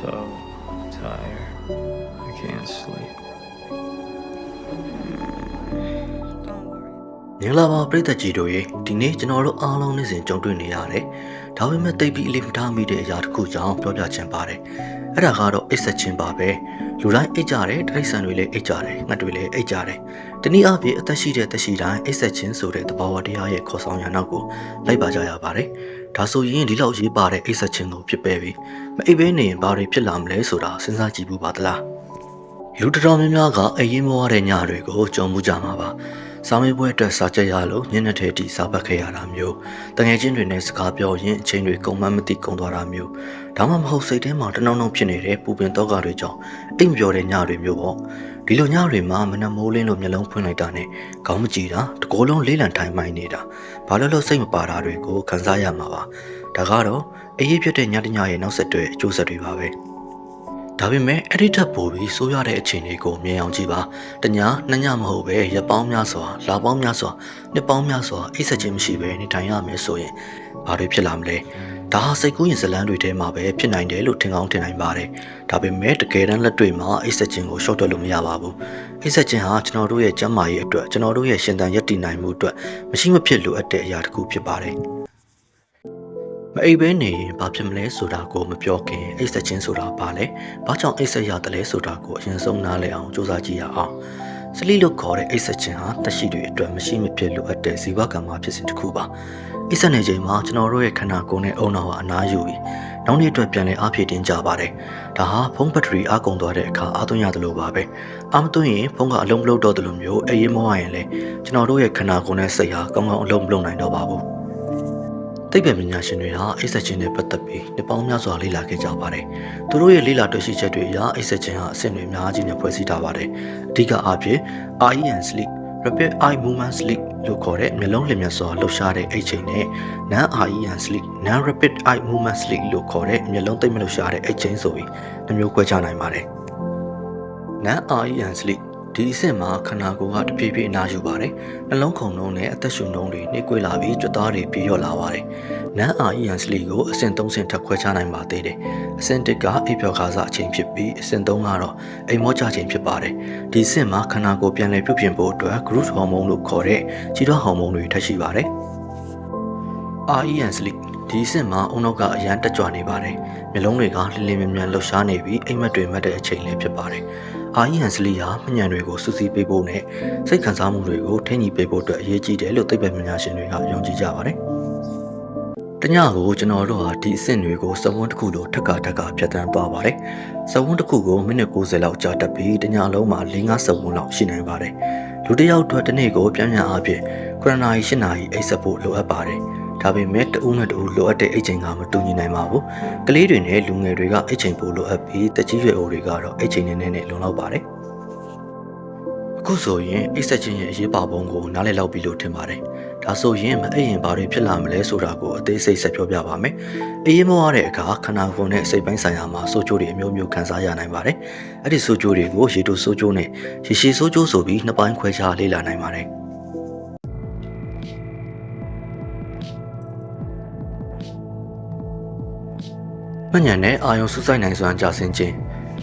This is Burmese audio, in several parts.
so tired. I can't sleep. မင်္ဂလာပါပရိသတ်ကြီးတို့ရေဒီနေ့ကျွန်တော်တို့အားလုံးနေ့စဉ်ကြုံတွေ့နေရတယ်။ဒါပေမဲ့တိတ်ပြီးအလေးမထားမိတဲ့အရာတစ်ခုကြောင့်ပြောပြချင်ပါတယ်။အဲ့ဒါကတော့အိတ်ဆက်ခြင်းပါပဲ။လူတိုင်းအိတ်ကြတယ်တိရစ္ဆာန်တွေလည်းအိတ်ကြတယ်ငှက်တွေလည်းအိတ်ကြတယ်။တနည်းအားဖြင့်အသက်ရှိတဲ့သက်ရှိတိုင်းအိတ်ဆက်ခြင်းဆိုတဲ့သဘာဝတရားရဲ့ခေါ်ဆောင်ရာနောက်ကိုလိုက်ပါကြရပါတယ်။ဒါဆိုရင်ဒီလောက်ရေးပါတဲ့အိတ်ဆက်ခြင်းကိုဖြစ်ပဲပြီးမအိတ်ဘဲနေရင်ဘာတွေဖြစ်လာမလဲဆိုတာစဉ်းစားကြည့်ဖို့ပါသလား။လူတော်များများကအေးရင်မဝတဲ့ညတွေကိုကြုံမှုကြမှာပါ။စာမေးပွဲအတွက်စာချက်ရလို့ညနေထဲတီစာပတ်ခဲ့ရတာမျိုးတငယ်ချင်းတွေနဲ့စကားပြောရင်အချိန်တွေကုန်မှမသိကုန်သွားတာမျိုးဒါမှမဟုတ်စိတ်ထဲမှာတနှောင်းနှောင်းဖြစ်နေတဲ့ပူပင်တော့ကတွေကြောင့်အိမ်မပြောတဲ့ညတွေမျိုးပေါ့ဒီလိုညတွေမှာမနှမိုးလင်းလို့မျက်လုံးဖွင့်လိုက်တာနဲ့ခေါင်းမကြည့်တာတကိုယ်လုံးလေးလံထိုင်မှိုင်းနေတာဘာလို့စိတ်မပါတာတွေကိုခံစားရမှာပါဒါကတော့အေးရဖြစ်တဲ့ညတညရဲ့နောက်ဆက်တွဲအကျိုးဆက်တွေပါပဲဒါပေမဲ့အဲ့ဒီထက်ပိုပြီးဆိုးရတဲ့အခြေအနေကိုမြင်အောင်ကြည့်ပါတညနှစ်ညမဟုတ်ပဲရက်ပေါင်းများစွာလပေါင်းများစွာနှစ်ပေါင်းများစွာအိပ်စက်ခြင်းမရှိပဲနေထိုင်ရမယ်ဆိုရင်ဘာတွေဖြစ်လာမလဲဒါဟာစိတ်ကူးရင်ဇလန်းတွေထဲမှာပဲဖြစ်နိုင်တယ်လို့ထင်ကောင်းထင်နိုင်ပါတယ်ဒါပေမဲ့တကယ်တမ်းလက်တွေ့မှာအိပ်စက်ခြင်းကိုရှော့တွက်လို့မရပါဘူးအိပ်စက်ခြင်းဟာကျွန်တော်တို့ရဲ့ကျန်းမာရေးအတွက်ကျွန်တော်တို့ရဲ့ရှင်သန်ရည်တည်နိုင်မှုအတွက်မရှိမဖြစ်လိုအပ်တဲ့အရာတစ်ခုဖြစ်ပါတယ်မအိပ်ဘဲနေရင်ဘာဖြစ်မလဲဆိုတာကိုမပြောခင်အိပ်စက်ခြင်းဆိုတာဘာလဲဘာကြောင့်အိပ်စက်ရတယ်လဲဆိုတာကိုအရင်ဆုံးနားလည်အောင်စူးစမ်းကြည့်ရအောင်စလိလို့ခေါ်တဲ့အိပ်စက်ခြင်းဟာသက်ရှိတွေအတွက်မရှိမဖြစ်လိုအပ်တဲ့ဇီဝကမ္မဖြစ်စဉ်တစ်ခုပါအိပ်စက်နေချိန်မှာကျွန်တော်တို့ရဲ့ခန္ဓာကိုယ်နဲ့အုံနောက်ဟာအနားယူပြီးနောက်နေ့အတွက်ပြန်လည်အားဖြည့်တင်ကြပါတယ်ဒါဟာဖုန်းဘက်ထရီအားကုန်သွားတဲ့အခါအားသွင်းရတယ်လို့ပါပဲအားမသွင်းရင်ဖုန်းကအလုံးမလုံးတော့တယ်လို့မျိုးအေးမောရရင်လေကျွန်တော်တို့ရဲ့ခန္ဓာကိုယ်နဲ့စိတ်ဟာကောင်းကောင်းအလုံးမလုံးနိုင်တော့ပါဘူးသိပ္ပံပညာရှင်တွေဟာအိပ်စက်ခြင်းနဲ့ပတ်သက်ပြီးနှစ်ပေါင်းများစွာလေ့လာခဲ့ကြပါတယ်။သူတို့ရဲ့လေ့လာတွေ့ရှိချက်တွေအရအိပ်စက်ခြင်းဟာအဆင့်တွေအများကြီးနဲ့ဖွဲ့စည်းထားပါတယ်။အဓိကအားဖြင့် REM sleep, rapid eye movement sleep လို့ခေါ်တဲ့မျက်လုံးလျင်မြန်စွာလှုပ်ရှားတဲ့အိပ်ချိန်နဲ့ non-REM sleep, non-rapid eye movement sleep လို့ခေါ်တဲ့မျက်လုံးသိပ်မလှုပ်ရှားတဲ့အိပ်ချိန်ဆိုပြီးနှမျိုးခွဲခြားနိုင်ပါတယ်။ non-REM sleepဒီအဆင့်မှာခန္ဓာကိုယ်ကတဖြည်းဖြည်းအနားယူပါတယ်။နှလုံးခုန်နှုန်းနဲ့အသက်ရှူနှုန်းတွေနှိမ့်ကွေးလာပြီးကြွသားတွေပြေလျော့လာပါတယ်။ non-REM sleep ကိုအဆင့်3ဆင့်ထပ်ခွဲခြားနိုင်ပါသေးတယ်။အဆင့်1ကအိပ်ပျော်ခါစားအချိန်ဖြစ်ပြီးအဆင့်3ကတော့အိမ်မောချချိန်ဖြစ်ပါတယ်။ဒီအဆင့်မှာခန္ဓာကိုယ်ပြန်လည်ပြုပြင်ဖို့အတွက် growth hormone လို့ခေါ်တဲ့ခြေထောက်ဟော်မုန်းတွေထပ်ရှိပါတယ်။ REM sleep ဒီအဆင့်မှာအုံနောက်ကအရန်တက်ကြွနေပါတယ်။မျိုးလုံးတွေကလင်းလင်းမြန်မြန်လှုပ်ရှားနေပြီးအိမ်မက်တွေမက်တဲ့အချိန်လေးဖြစ်ပါတယ်။ REM sleep ဟာမညံတွေကိုစူးစီးပေးဖို့နဲ့စိတ်ခံစားမှုတွေကိုထိန်းညှိပေးဖို့အတွက်အရေးကြီးတယ်လို့သိပ္ပံပညာရှင်တွေကယုံကြည်ကြပါတယ်။တညကိုကျွန်တော်တို့ဟာဒီအဆင့်တွေကိုစက်ဝန်းတစ်ခုလိုထက်ကဖြတ်သန်းသွားပါတယ်။စက်ဝန်းတစ်ခုကိုမိနစ်60လောက်ကြာတတ်ပြီးတညလုံးမှာ4-5စက်ဝန်းလောက်ရှိနိုင်ပါတယ်။လူတစ်ယောက်အတွက်တစ်နေ့ကိုပြန်အားဖြင့်9နာရီ10နာရီအိပ်စက်ဖို့လိုအပ်ပါတယ်။ဒါပေမဲ့တဦးနဲ့တဦးလိုအပ်တဲ့အိတ်ချိန်ကမတူညီနိုင်ပါဘူး။ကလေးတွေနဲ့လူငယ်တွေကအိတ်ချိန်ပိုလိုအပ်ပြီးတကြီးရွယ်အိုတွေကတော့အိတ်ချိန်နဲ့လုံလောက်ပါတယ်။အခုဆိုရင်အိတ်ဆက်ခြင်းရဲ့အရေးပါပုံကိုနားလည်လောက်ပြီလို့ထင်ပါတယ်။ဒါဆိုရင်မအိတ်ရင်ဘာတွေဖြစ်လာမလဲဆိုတာကိုအသေးစိတ်ဆက်ပြောပြပါမယ်။အေးမောရတဲ့အခါခန္ဓာကိုယ်နဲ့စိတ်ပိုင်းဆိုင်ရာမှာဆိုးကျိုးတွေအမျိုးမျိုးခံစားရနိုင်ပါတယ်။အဲ့ဒီဆိုးကျိုးတွေကိုရေတိုဆိုးကျိုးနဲ့ရေရှည်ဆိုးကျိုးဆိုပြီးနှစ်ပိုင်းခွဲခြားလေ့လာနိုင်ပါတယ်။မညံနဲ့အာယုံစူးစိုက်နိုင်စွမ်းကြဆင်းခြင်း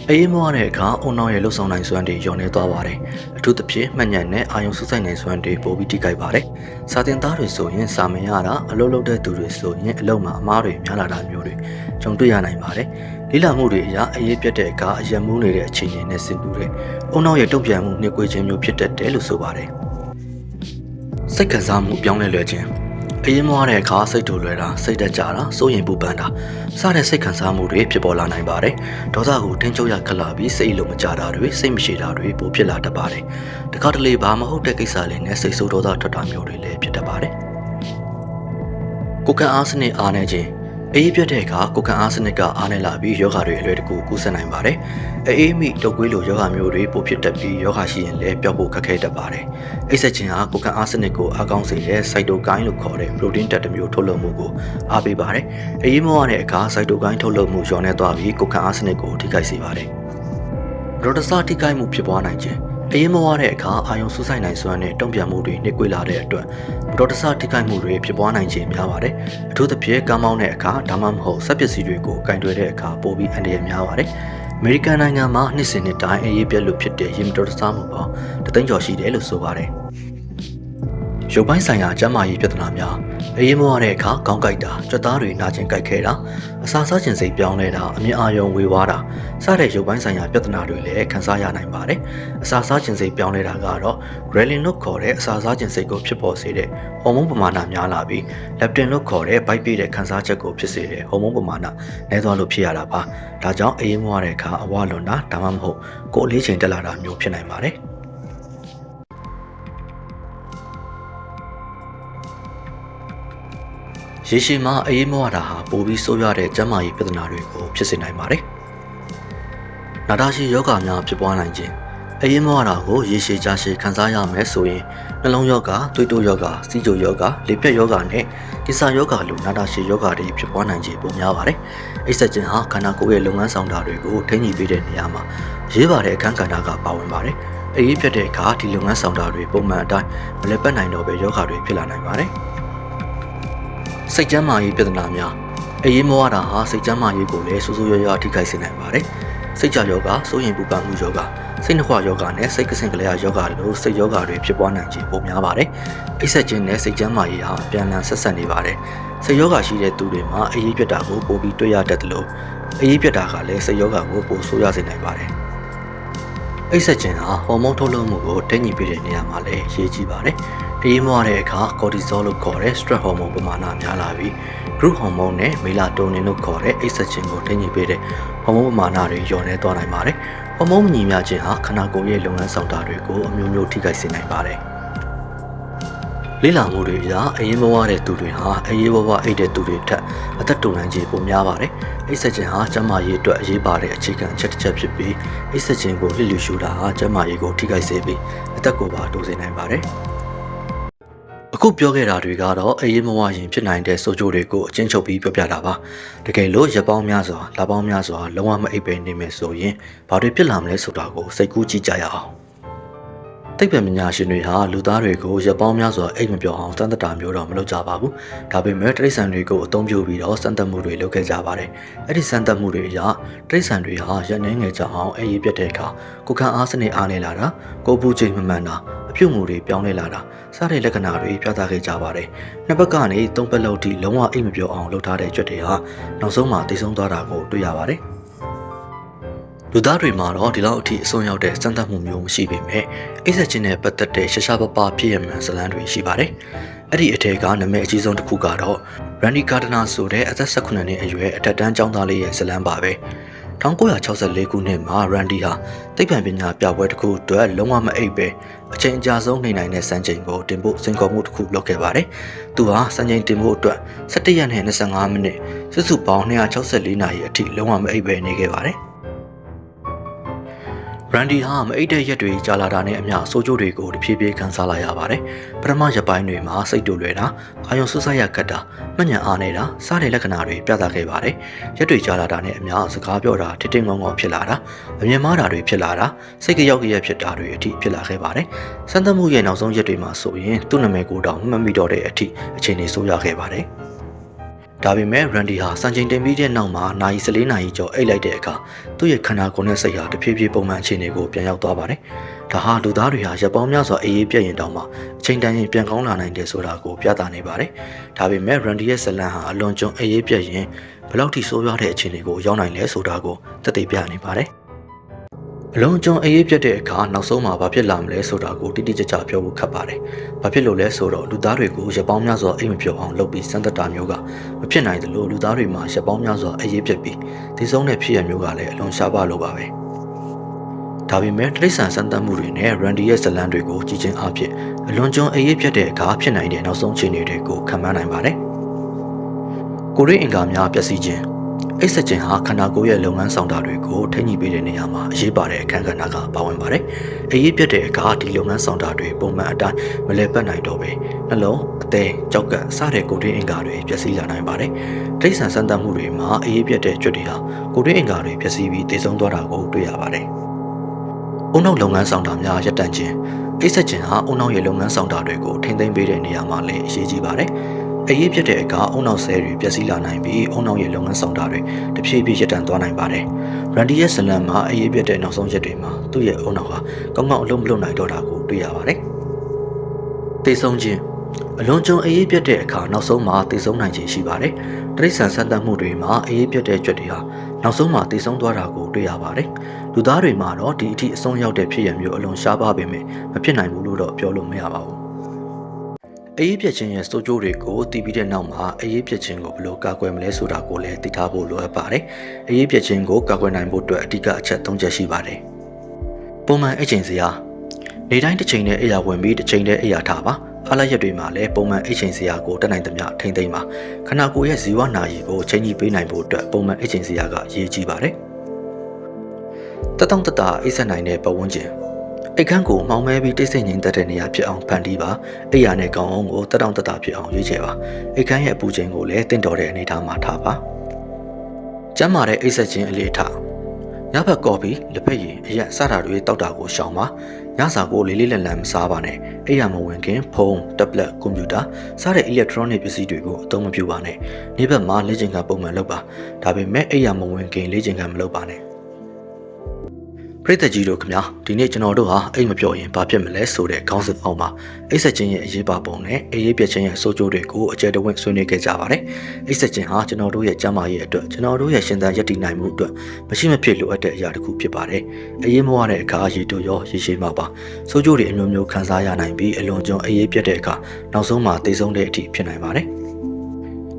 အေးမောရတဲ့အခါအုံနောက်ရဲ့လှုပ်ဆောင်နိုင်စွမ်းတွေညော်နေသွားပါတယ်အထူးသဖြင့်မှညံနဲ့အာယုံစူးစိုက်နိုင်စွမ်းတွေပိုပြီးထိခိုက်ပါတယ်စာတင်သားတွေဆိုရင်စာမင်ရတာအလုပ်လုပ်တဲ့သူတွေဆိုရင်အလုပ်မှာအမားတွေများလာတာမျိုးတွေကြုံတွေ့ရနိုင်ပါတယ်လိလာမှုတွေအရာအေးပြတ်တဲ့အခါအယံမူးနေတဲ့အခြေအနေနဲ့ဆင်တူတဲ့အုံနောက်ရဲ့တုံ့ပြန်မှုနှိကွေးခြင်းမျိုးဖြစ်တတ်တယ်လို့ဆိုပါတယ်စိတ်ခံစားမှုပြောင်းလဲလွယ်ခြင်းအေးမောတဲ့အခါစိတ်တူလွယ်တာစိတ်တက်ကြတာစိုးရင်ပူပန်တာစတဲ့စိတ်ခံစားမှုတွေဖြစ်ပေါ်လာနိုင်ပါတယ်ဒေါသကိုတင်းကျုပ်ရခက်လာပြီးစိတ်လုံးမကြတာတွေစိတ်မရှိတာတွေပိုဖြစ်လာတတ်ပါတယ်တခါတလေဘာမဟုတ်တဲ့ကိစ္စလေးနဲ့စိတ်ဆိုးဒေါသထွက်တာမျိုးတွေလည်းဖြစ်တတ်ပါတယ်ကိုယ်ကအားစနစ်အားနေခြင်းအေးပြတ်တဲ့အခါကိုယ်ကအားစနစ်ကအားနေလာပြီးယောဂါတွေအလွယ်တကူကူးစက်နိုင်ပါတယ်အေးမိတုပ်ကွေးလိုယောဂါမျိုးတွေပိုဖြစ်တတ်ပြီးယောဂါရှိရင်လည်းပျောက်ဖို့ခက်ခဲတတ်ပါတယ်အိပ်စက်ခြင်းဟာကိုယ်ကအားစနစ်ကိုအားကောင်းစေတဲ့စိုက်တိုကိုင်းလို့ခေါ်တဲ့ပရိုတင်းဓာတ်တစ်မျိုးထုတ်လုပ်မှုကိုအားပေးပါတယ်အေးမောရတဲ့အခါစိုက်တိုကိုင်းထုတ်လုပ်မှုလျော့နေသွားပြီးကိုယ်ကအားစနစ်ကိုထိခိုက်စေပါတယ်ရိုတဆာထိခိုက်မှုဖြစ်ပွားနိုင်ခြင်း အရင်မဝတဲ့အခါအာယုံစူးစိုက်နိုင်စွမ်းနဲ့တုံ့ပြန်မှုတွေနှိကွေးလာတဲ့အတွက်မတော်တဆထိခိုက်မှုတွေဖြစ်ပွားနိုင်ခြင်းများပါတယ်အထူးသဖြင့်ကားမောင်းတဲ့အခါဒါမှမဟုတ်စက်ပစ္စည်းတွေကိုကင်တွယ်တဲ့အခါပိုပြီးအန္တရာယ်များပါတယ်အမေရိကန်နိုင်ငံမှာနှစ်စဉ်နှစ်တိုင်းအရေးပြက်လို့ဖြစ်တဲ့ရေမတော်တဆမှုပေါင်း3သိန်းကျော်ရှိတယ်လို့ဆိုပါတယ်ရုပ်ပိုင်းဆိုင်ရာကျန်းမာရေးပြဿနာများအရေးမဝတဲ့အခါခေါင်းကိုက်တာကြွက်သားတွေနာကျင်ကိုက်ခဲတာအစာစားခြင်းစိတ်ပြောင်းလဲတာအမြင်အာရုံဝေဝါးတာစတဲ့ရုပ်ပိုင်းဆိုင်ရာပြဿနာတွေလည်းခံစားရနိုင်ပါတယ်အစာစားခြင်းစိတ်ပြောင်းလဲတာကတော့ ghrelin လို့ခေါ်တဲ့အစာစားခြင်းစိတ်ကိုဖြစ်ပေါ်စေတဲ့ဟော်မုန်းပမာဏများလာပြီး leptin လို့ခေါ်တဲ့ဗိုက်ပြည့်တဲ့ခံစားချက်ကိုဖြစ်စေတဲ့ဟော်မုန်းပမာဏနည်းသွားလို့ဖြစ်ရတာပါဒါကြောင့်အရေးမဝတဲ့အခါအဝလွန်တာဒါမှမဟုတ်ကိုယ်အလေးချိန်တက်လာတာမျိုးဖြစ်နိုင်ပါတယ်ရေရှည်မှာအရေးမဝတာဟာပိုပြီးဆိုးရွားတဲ့ကျန်းမာရေးပြဿနာတွေကိုဖြစ်စေနိုင်ပါတယ်။နာတာရှည်ယောဂများဖြစ်ပွားနိုင်ခြင်းအရေးမဝတာကိုရေရှည်ကြာရှည်ခံစားရမယ်ဆိုရင်နှလုံးယောဂ၊သွေးတိုးယောဂ၊စီးကျိုယောဂ၊လေပြတ်ယောဂနဲ့ကင်ဆာယောဂလိုနာတာရှည်ယောဂတွေဖြစ်ပွားနိုင်ခြင်းပိုများပါတယ်။အိပ်စက်ခြင်းဟာခန္ဓာကိုယ်ရဲ့လုပ်ငန်းဆောင်တာတွေကိုထိန်းညှိပေးတဲ့နေရာမှာရေးပါတဲ့အခန်းကဏ္ဍကပါဝင်ပါတယ်။အရေးပြတ်တဲ့အခါဒီလုပ်ငန်းဆောင်တာတွေပုံမှန်အတိုင်းမလည်ပတ်နိုင်တော့ပဲယောဂတွေဖြစ်လာနိုင်ပါတယ်။စိတ်ကျန်းမာရေးပြဿနာများအရေးမဝတာဟာစိတ်ကျန်းမာရေးကိုလည်းဆိုးဆိုးရွားရွားထိခိုက်စေနိုင်ပါတယ်။စိတ်ကြယောဂ၊စိုးရိမ်ပူပန်မှုယောဂ၊စိတ်နှခွယောဂနဲ့စိတ်ကစင်ကလေးယောဂလိုစိတ်ယောဂတွေဖြစ်ပွားနိုင်ခြင်းပိုများပါတယ်။အိပ်စက်ခြင်းနဲ့စိတ်ကျန်းမာရေးဟာအပြန်အလှန်ဆက်ဆက်နေပါတယ်။စိတ်ယောဂရှိတဲ့သူတွေမှာအရေးပြတ်တာကိုပိုပြီးတွေ့ရတတ်တယ်လို့အရေးပြတ်တာကလည်းစိတ်ယောဂကိုပိုဆိုးရစေနိုင်ပါတယ်။အိပ်စက်ခြင်းဟာဟော်မုန်းထုတ်လွှတ်မှုကိုထိန်းညှိပေးတဲ့နေရာမှာလည်းအရေးကြီးပါတယ်။အရေးမဝတဲ့အခါကော်တီဇောလို့ခေါ်တဲ့ stress hormone ပမာဏများလာပြီး growth hormone နဲ့ melatonin လို့ခေါ်တဲ့အိပ်စက်ခြင်းကိုထိန်းညှိပေးတဲ့ဟော်မုန်းပမာဏတွေလျော့နေသွားနိုင်ပါတယ်။ဟော်မုန်းမညီမျှခြင်းဟာခန္ဓာကိုယ်ရဲ့လုပ်ငန်းဆောင်တာတွေကိုအမျိုးမျိုးထိခိုက်စေနိုင်ပါတယ်။လေ့လာမှုတွေအရအရေးမဝတဲ့သူတွေဟာအရေးဘဝအိတ်တဲ့သူတွေထက်အသက်တိုနိုင်ခြင်းပိုများပါတယ်။အိပ်စက်ခြင်းဟာကျန်းမာရေးအတွက်အရေးပါတဲ့အခြေခံအချက်တစ်ချက်ဖြစ်ပြီးအိပ်စက်ခြင်းကိုလျှလျူရှုတာဟာကျန်းမာရေးကိုထိခိုက်စေပြီးအသက်ကိုပါတိုးစေနိုင်ပါတယ်။အခုပြောခဲ့တာတွေကတော့အရေးမဝရင်ဖြစ်နိုင်တဲ့ဆိုးကျိုးတွေကိုအချင်းချုပ်ပြီးပြောပြတာပါတကယ်လို့ရက်ပေါင်းများစွာလပေါင်းများစွာလုံးဝမအိပ်ပဲနေမယ်ဆိုရင်ဘာတွေဖြစ်လာမလဲဆိုတာကိုစိတ်ကူးကြည့်ကြရအောင်သိပ္ပံပညာရှင်တွေဟာလူသားတွေကိုရက်ပေါင်းများစွာအိပ်မပျော်အောင်စမ်းသပ်တာမျိုးတော့မလုပ်ကြပါဘူးဒါပေမဲ့တိရစ္ဆာန်တွေကိုအသုံးပြုပြီးတော့စမ်းသပ်မှုတွေလုပ်ခဲ့ကြပါတယ်အဲ့ဒီစမ်းသပ်မှုတွေအရတိရစ္ဆာန်တွေဟာရက်နှင်းငယ်ကြအောင်အေးပြတ်တဲ့အခါကိုယ်ခံအားစနစ်အားနေလာတာကိုယ်ပူချိန်မမှန်တာအပြုတ်မှုတွေပြောင်းလဲလာတာစတဲ့လက္ခဏာတွေပြသခဲ့ကြပါတယ်နှစ်ဘက်ကနေသုံးဘက်လောက်ထိလုံးဝအိပ်မပျော်အောင်လုပ်ထားတဲ့ကြွက်တွေဟာနောက်ဆုံးမှာတိတ်ဆုံးသွားတာကိုတွေ့ရပါတယ်လူသားတွေမှာတော့ဒီလောက်အထိအဆုံးရောက်တဲ့စမ်းသပ်မှုမျိုးမရှိပေမဲ့အိပ်စက်ခြင်းနဲ့ပတ်သက်တဲ့ရှားပပဖြစ်ရမှန်ဇာတ်လမ်းတွေရှိပါတယ်။အဲ့ဒီအထက်ကနာမည်အကြီးဆုံးတစ်ခုကတော့ Randy Gardner ဆိုတဲ့အသက်18နှစ်အရွယ်အထက်တန်းကျောင်းသားလေးရဲ့ဇာတ်လမ်းပါပဲ။1964ခုနှစ်မှာ Randy ဟာသိပ္ပံပညာပြပွဲတစ်ခုအတွက်လုံးဝမအိပ်ပဲအချိန်အကြာဆုံးနေနိုင်တဲ့စံချိန်ကိုတင်ဖို့စိန်ခေါ်မှုတစ်ခုလုပ်ခဲ့ပါတယ်။သူဟာစံချိန်တင်ဖို့အတွက်17ရက်နဲ့25မိနစ်စုစုပေါင်း264နာရီအထိလုံးဝမအိပ်ပဲနေခဲ့ပါတယ်။ Randy ဟာမအိပ်တဲ့ရက်တွေကြာလာတာနဲ့အမျှဆိုးကျိုးတွေကိုတဖြည်းဖြည်းခံစားလာရပါတယ်။ပထမရက်ပိုင်းတွေမှာစိတ်တူလွယ်တာအာရုံစူးစိုက်ရခက်တာမှတ်ဉာဏ်အားနေတာစတဲ့လက္ခဏာတွေပြသခဲ့ပါတယ်။ရက်တွေကြာလာတာနဲ့အမျှစကားပြောတာထစ်ထစ်ငုံငုံဖြစ်လာတာအမြင်မှားတာတွေဖြစ်လာတာစိတ်ကြောက်ကြရက်ဖြစ်တာတွေအထိဖြစ်လာခဲ့ပါတယ်။စမ်းသပ်မှုရဲ့နောက်ဆုံးရက်တွေမှာဆိုရင်သူ့နာမည်ကိုတောင်မမှတ်မိတော့တဲ့အထိအခြေအနေဆိုးရခဲ့ပါတယ်။ဒါပေမဲ့ Randy ဟာစံချိန်တင်ပြီးတဲ့နောက်မှာနာရီ14နာရီကျော်အိပ်လိုက်တဲ့အခါသူ့ရဲ့ခန္ဓာကိုယ်နဲ့စိတ်ဟာတဖြည်းဖြည်းပုံမှန်အခြေအနေကိုပြန်ရောက်သွားပါတယ်။ဒါဟာလူသားတွေဟာရက်ပေါင်းများစွာအေးအေးပြည့်ရင်တောင်မှအချိန်တန်ရင်ပြန်ကောင်းလာနိုင်တယ်ဆိုတာကိုပြသနေပါတယ်။ဒါပေမဲ့ Randy ရဲ့ဇာတ်လမ်းဟာအလွန်ကျွံအေးအေးပြည့်ရင်ဘယ်လောက်ထိဆိုးရွားတဲ့အခြေအနေကိုရောက်နိုင်လဲဆိုတာကိုသက်သေပြနေပါတယ်။အလုံးကျွန်းအေးပြတ်တဲ့အခါနောက်ဆုံးမှာဘာဖြစ်လာမလဲဆိုတာကိုတိတိကျကျပြောဖို့ခက်ပါတယ်။ဘာဖြစ်လို့လဲဆိုတော့လူသားတွေကိုရက်ပေါင်းများစွာအိမ်မပြောအောင်လုပ်ပြီးစမ်းသပ်တာမျိုးကမဖြစ်နိုင်သလိုလူသားတွေမှာရက်ပေါင်းများစွာအေးပြတ်ပြီးဒီဆုံးတဲ့ဖြစ်ရမျိုးကလည်းအလွန်ရှားပါလို့ပါပဲ။ဒါပေမဲ့တိရစ္ဆာန်စမ်းသပ်မှုတွေနဲ့ Randy ရဲ့ဇာတ်လမ်းတွေကိုကြည့်ချင်းအဖြစ်အလွန်ကျွန်းအေးပြတ်တဲ့အခါဖြစ်နိုင်တဲ့နောက်ဆုံးအခြေအနေတွေကိုခံမှန်းနိုင်ပါတယ်။ကိုယ်ရေးအင်္ဂါများပျက်စီးခြင်းအိပ်စက်ခြင်းဟာခန္ဓာကိုယ်ရဲ့လုပ်ငန်းဆောင်တာတွေကိုထိန်းညှိပေးတဲ့နေရာမှာအရေးပါတဲ့အခန်းကဏ္ဍကပါဝင်ပါတယ်။အရေးပြတ်တဲ့အခါဒီလုပ်ငန်းဆောင်တာတွေပုံမှန်အတိုင်းမလည်ပတ်နိုင်တော့ပဲနှလုံးအသေးကြောက်ကစတဲ့ကိုယ်ရေးအင်္ဂါတွေပျက်စီးလာနိုင်ပါတယ်။တိရစ္ဆာန်စမ်းသပ်မှုတွေမှာအရေးပြတ်တဲ့ကြွက်တွေဟာကိုယ်ရေးအင်္ဂါတွေပျက်စီးပြီးသေဆုံးသွားတာကိုတွေ့ရပါတယ်။ အုံနောက်လုပ်ငန်းဆောင်တာများရပ်တန့်ခြင်းအိပ်စက်ခြင်းဟာအုံနောက်ရဲ့လုပ်ငန်းဆောင်တာတွေကိုထိန်းသိမ်းပေးတဲ့နေရာမှာလည်းအရေးကြီးပါတယ်။အရေးဖြစ်တဲ့အခါအုံနောက်ဆဲတွေပျက်စီးလာနိုင်ပြီးအုံနောက်ရဲ့လုပ်ငန်းဆောင်တာတွေတဖြည်းဖြည်းရပ်တန့်သွားနိုင်ပါတယ်။ရန်ဒီရဲ့ဇလန်မှာအရေးဖြစ်တဲ့နောက်ဆုံးရက်တွေမှာသူ့ရဲ့အုံနောက်ဟာကောင်းကောင်းအလုပ်မလုပ်နိုင်တော့တာကိုတွေ့ရပါတယ်။သေဆုံးခြင်းအလွန်ကြုံအရေးပြတ်တဲ့အခါနောက်ဆုံးမှာသေဆုံးနိုင်ခြင်းရှိပါတယ်။တိရစ္ဆာန်ဆန်းသတ်မှုတွေမှာအရေးပြတ်တဲ့ကြွက်တွေဟာနောက်ဆုံးမှာသေဆုံးသွားတာကိုတွေ့ရပါတယ်။လူသားတွေမှာတော့ဒီအထိအဆုံးရောက်တဲ့ဖြစ်ရမျိုးအလွန်ရှားပါပေမဲ့မဖြစ်နိုင်ဘူးလို့တော့ပြောလို့မရပါဘူး။အရေးပြတ်ခြင်းရဲ့စိုးကျိုးတွေကိုသိပြီးတဲ့နောက်မှာအရေးပြတ်ခြင်းကိုဘယ်လိုကာကွယ်မလဲဆိုတာကိုလည်းသိထားဖို့လိုအပ်ပါတယ်။အရေးပြတ်ခြင်းကိုကာကွယ်နိုင်ဖို့အတွက်အဓိကအချက်၃ချက်ရှိပါတယ်။ပုံမှန်အိတ်ချိန်စရာနေတိုင်းတစ်ချိန်နဲ့အိယာဝင်ပြီးတစ်ချိန်နဲ့အိယာထားပါအားလရက်တွေမှာလည်းပုံမှန်အိတ်ချိန်စရာကိုတက်နိုင်သမျှထိမ့်သိမ်းပါခန္ဓာကိုယ်ရဲ့ဇီဝနာရီကိုချိန်ကြီးပေးနိုင်ဖို့အတွက်ပုံမှန်အိတ်ချိန်စရာကအရေးကြီးပါတယ်တတောင့်တတအိတ်ဆက်နိုင်တဲ့ပတ်ဝန်းကျင်အိတ်ခမ်းကိုမှောင်မဲပြီးတိတ်ဆိတ်ငြိမ်သက်တဲ့နေရာဖြစ်အောင်ဖန်တီးပါအိယာနဲ့ကောင်းအောင်ကိုတတောင့်တတဖြစ်အောင်ရွေးချယ်ပါအိတ်ခမ်းရဲ့အပူချိန်ကိုလည်းတင့်တော်တဲ့အနေအထားမှာထားပါကျန်းမာတဲ့အိတ်ဆက်ခြင်းအလေးထားညဘက်ကော်ဖီလက်ဖက်ရည်အရက်စတာတွေတောက်တာကိုရှောင်ပါညစာကိုလေးလေးလံလံမစားပါနဲ့အိယာမဝင်ခင်ဖုန်းတက်ဘလက်ကွန်ပျူတာစတဲ့ electronic ပစ္စည်းတွေကိုအသုံးမပြုပါနဲ့နေ့ဘက်မှာလေ့ကျင့်ခန်းပုံမှန်လုပ်ပါဒါပေမဲ့အိယာမဝင်ခင်လေ့ကျင့်ခန်းမလုပ်ပါနဲ့ပရိသတ်ကြီးတို့ခင်ဗျာဒီနေ့ကျွန်တော်တို့ဟာအိမ်မပြော့ရင်ဘာဖြစ်မလဲဆိုတဲ့ခေါင်းစဉ်အောက်မှာအိတ်ဆက်ခြင်းရဲ့အရေးပါပုံနဲ့အရေးပြခြင်းရဲ့အဆိုးကျိုးတွေကိုအကျယ်တဝင့်ဆွေးနွေးခဲ့ကြပါတယ်အိတ်ဆက်ခြင်းဟာကျွန်တော်တို့ရဲ့ကျန်းမာရေးအတွက်ကျွန်တော်တို့ရဲ့ရှင်သန်ရည်တည်နိုင်မှုအတွက်မရှိမဖြစ်လိုအပ်တဲ့အရာတစ်ခုဖြစ်ပါတယ်အရေးမဝတဲ့အခါရေတို့ရောရေရှည်မှာပါဆိုးကျိုးတွေအမျိုးမျိုးခံစားရနိုင်ပြီးအလွန်ကျွံအရေးပြတဲ့အခါနောက်ဆုံးမှာသေဆုံးတဲ့အထိဖြစ်နိုင်ပါတယ်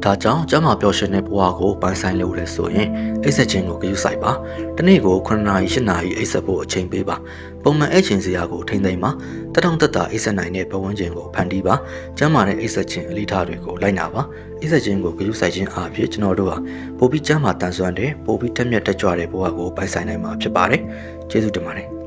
ဒါကြောင့်ကျမပျော်ရွှင်တဲ့ဘဝကိုပန်းဆိုင်လို့လဲဆိုရင်အိတ်ဆက်ခြင်းကိုဂရုစိုက်ပါတနေ့ကို9နာရီ10နာရီအိတ်ဆက်ဖို့အချိန်ပေးပါပုံမှန်အိတ်ခြင်းစရာကိုထိမ့်သိမ်းပါတထောင်သက်သာအိတ်ဆက်နိုင်တဲ့ဘဝန်းကျင်ကိုဖန်တီးပါကျမတဲ့အိတ်ဆက်ခြင်းအလေးထားတွေကိုလိုက်နာပါအိတ်ဆက်ခြင်းကိုဂရုစိုက်ခြင်းအားဖြင့်ကျွန်တော်တို့ဟာပိုပြီးကျမတန်ဆွမ်းတဲ့ပိုပြီးတက်မြတ်တက်ကြွတဲ့ဘဝကိုပိုင်ဆိုင်နိုင်မှာဖြစ်ပါတယ်ကျေးဇူးတင်ပါတယ်